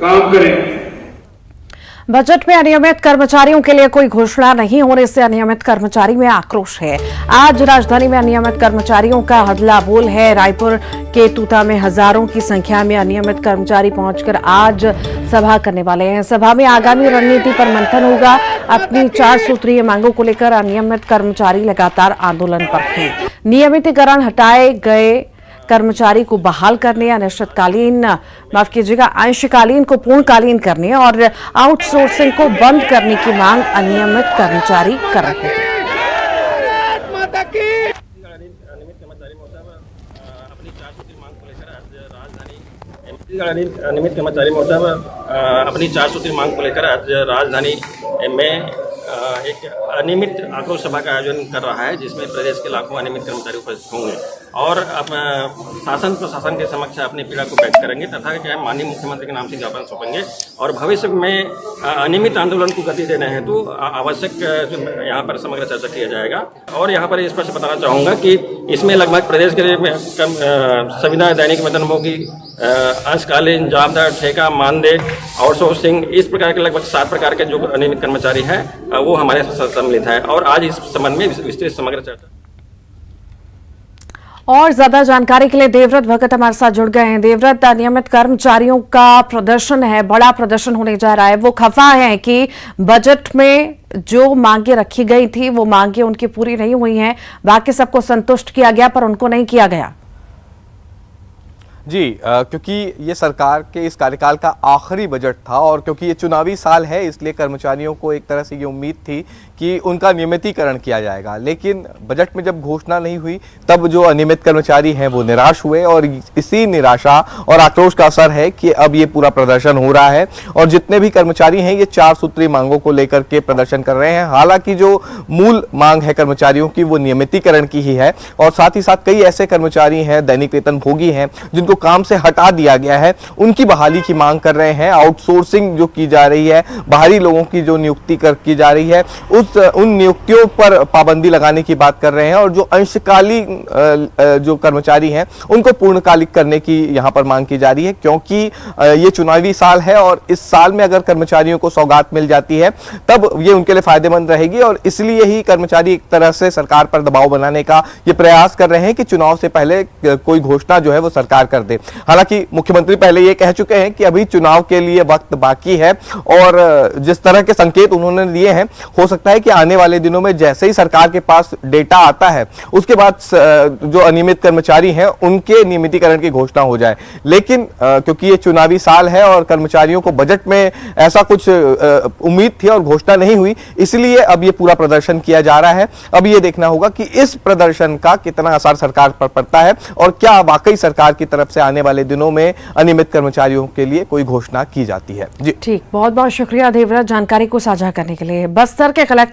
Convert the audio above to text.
काम करें। बजट में अनियमित कर्मचारियों के लिए कोई घोषणा नहीं होने से अनियमित कर्मचारी में आक्रोश है। आज राजधानी में अनियमित कर्मचारियों का हल्ला बोल है। रायपुर के तूता में हजारों की संख्या में अनियमित कर्मचारी पहुंचकर आज सभा करने वाले हैं। सभा में आगामी रणनीति पर मंथन होगा। अपनी 4 सूत्रीय मांगों को लेकर अनियमित कर्मचारी लगातार आंदोलन पर हैं। नियमितीकरण हटाए गए कर्मचारी को बहाल करने, अनिश्चितकालीन माफ कीजिएगा अंशकालीन को पूर्णकालीन करने और आउटसोर्सिंग को बंद करने की मांग अनियमित कर्मचारी कर रहे हैं। अनियमित कर्मचारी मोर्चा अपनी 4 सूत्री मांग को लेकर आज राजधानी में एक अनियमित आक्रोश सभा का आयोजन कर रहा है, जिसमें प्रदेश के लाखों अनियमित कर्मचारी उपस्थित होंगे और शासन प्रशासन के समक्ष अपनी पीड़ा को व्यक्त करेंगे तथा क्या माननीय मुख्यमंत्री के नाम से ज्ञापन सौंपेंगे और भविष्य में अनियमित आंदोलन को गति देना है तो आवश्यक यहाँ पर समग्र चर्चा किया जाएगा। और यहाँ पर स्पष्ट बताना चाहूँगा कि इसमें लगभग प्रदेश के संविदा दैनिक वेतनभोगी, अंशकालीन, जवाबदार, ठेका, मानदेय, आउटसोर्सिंग, इस प्रकार के लगभग 7 प्रकार के जो अनियमित कर्मचारी हैं वो हमारे सम्मिलित है और आज इस संबंध में विस्तृत समग्र चर्चा। और ज्यादा जानकारी के लिए देवव्रत भगत हमारे साथ जुड़ गए हैं। देवव्रत, अनियमित कर्मचारियों का प्रदर्शन है, बड़ा प्रदर्शन होने जा रहा है। वो खफा है कि बजट में जो मांगे रखी गई थी वो मांगे उनकी पूरी नहीं हुई हैं। बाकी सबको संतुष्ट किया गया पर उनको नहीं किया गया। जी, क्योंकि ये सरकार के इस कार्यकाल का आखिरी बजट था और क्योंकि ये चुनावी साल है इसलिए कर्मचारियों को एक तरह से ये उम्मीद थी कि उनका नियमितीकरण किया जाएगा, लेकिन बजट में जब घोषणा नहीं हुई तब जो अनियमित कर्मचारी हैं वो निराश हुए और इसी निराशा और आक्रोश का असर है कि अब ये पूरा प्रदर्शन हो रहा है और जितने भी कर्मचारी हैं ये 4 सूत्री मांगों को लेकर के प्रदर्शन कर रहे हैं। हालांकि जो मूल मांग है कर्मचारियों की वो नियमितीकरण की ही है और साथ ही साथ कई ऐसे कर्मचारी हैं, दैनिक वेतन भोगी हैं, जिनको काम से हटा दिया गया है, उनकी बहाली की मांग कर रहे हैं। आउटसोर्सिंग जो की जा रही है, बाहरी लोगों की जो नियुक्ति की जा रही है उन नियुक्तियों पर पाबंदी लगाने की बात कर रहे हैं और जो अंशकालीन जो कर्मचारी हैं उनको पूर्णकालिक करने की यहां पर मांग की जा रही है, क्योंकि ये चुनावी साल है और इस साल में अगर कर्मचारियों को सौगात मिल जाती है तब ये उनके लिए फायदेमंद रहेगी और इसलिए ही कर्मचारी एक तरह से सरकार पर दबाव बनाने का ये प्रयास कर रहे हैं कि चुनाव से पहले कोई घोषणा जो है वो सरकार कर दे। हालांकि मुख्यमंत्री पहले ये कह चुके हैं कि अभी चुनाव के लिए वक्त बाकी है और जिस तरह के संकेत उन्होंने दिए हैं हो सकता है कि आने वाले दिनों में जैसे ही सरकार के पास डेटा आता है उसके बाद जो अनियमित कर्मचारी हैं उनके नियमितीकरण की घोषणा हो जाए। लेकिन क्योंकि ये चुनावी साल है और कर्मचारियों को बजट में ऐसा कुछ उम्मीद थी और घोषणा नहीं हुई, इसलिए अब ये पूरा प्रदर्शन किया जा रहा है। अब ये देखना होगा कि इस प्रदर्शन का कितना असर सरकार पर पड़ता है और क्या वाकई सरकार की तरफ से आने वाले दिनों में अनियमित कर्मचारियों के लिए कोई घोषणा की जाती है। जी ठीक, बहुत बहुत शुक्रिया देवव्रत जानकारी को साझा करने के लिए। बस्तर के कलेक्टर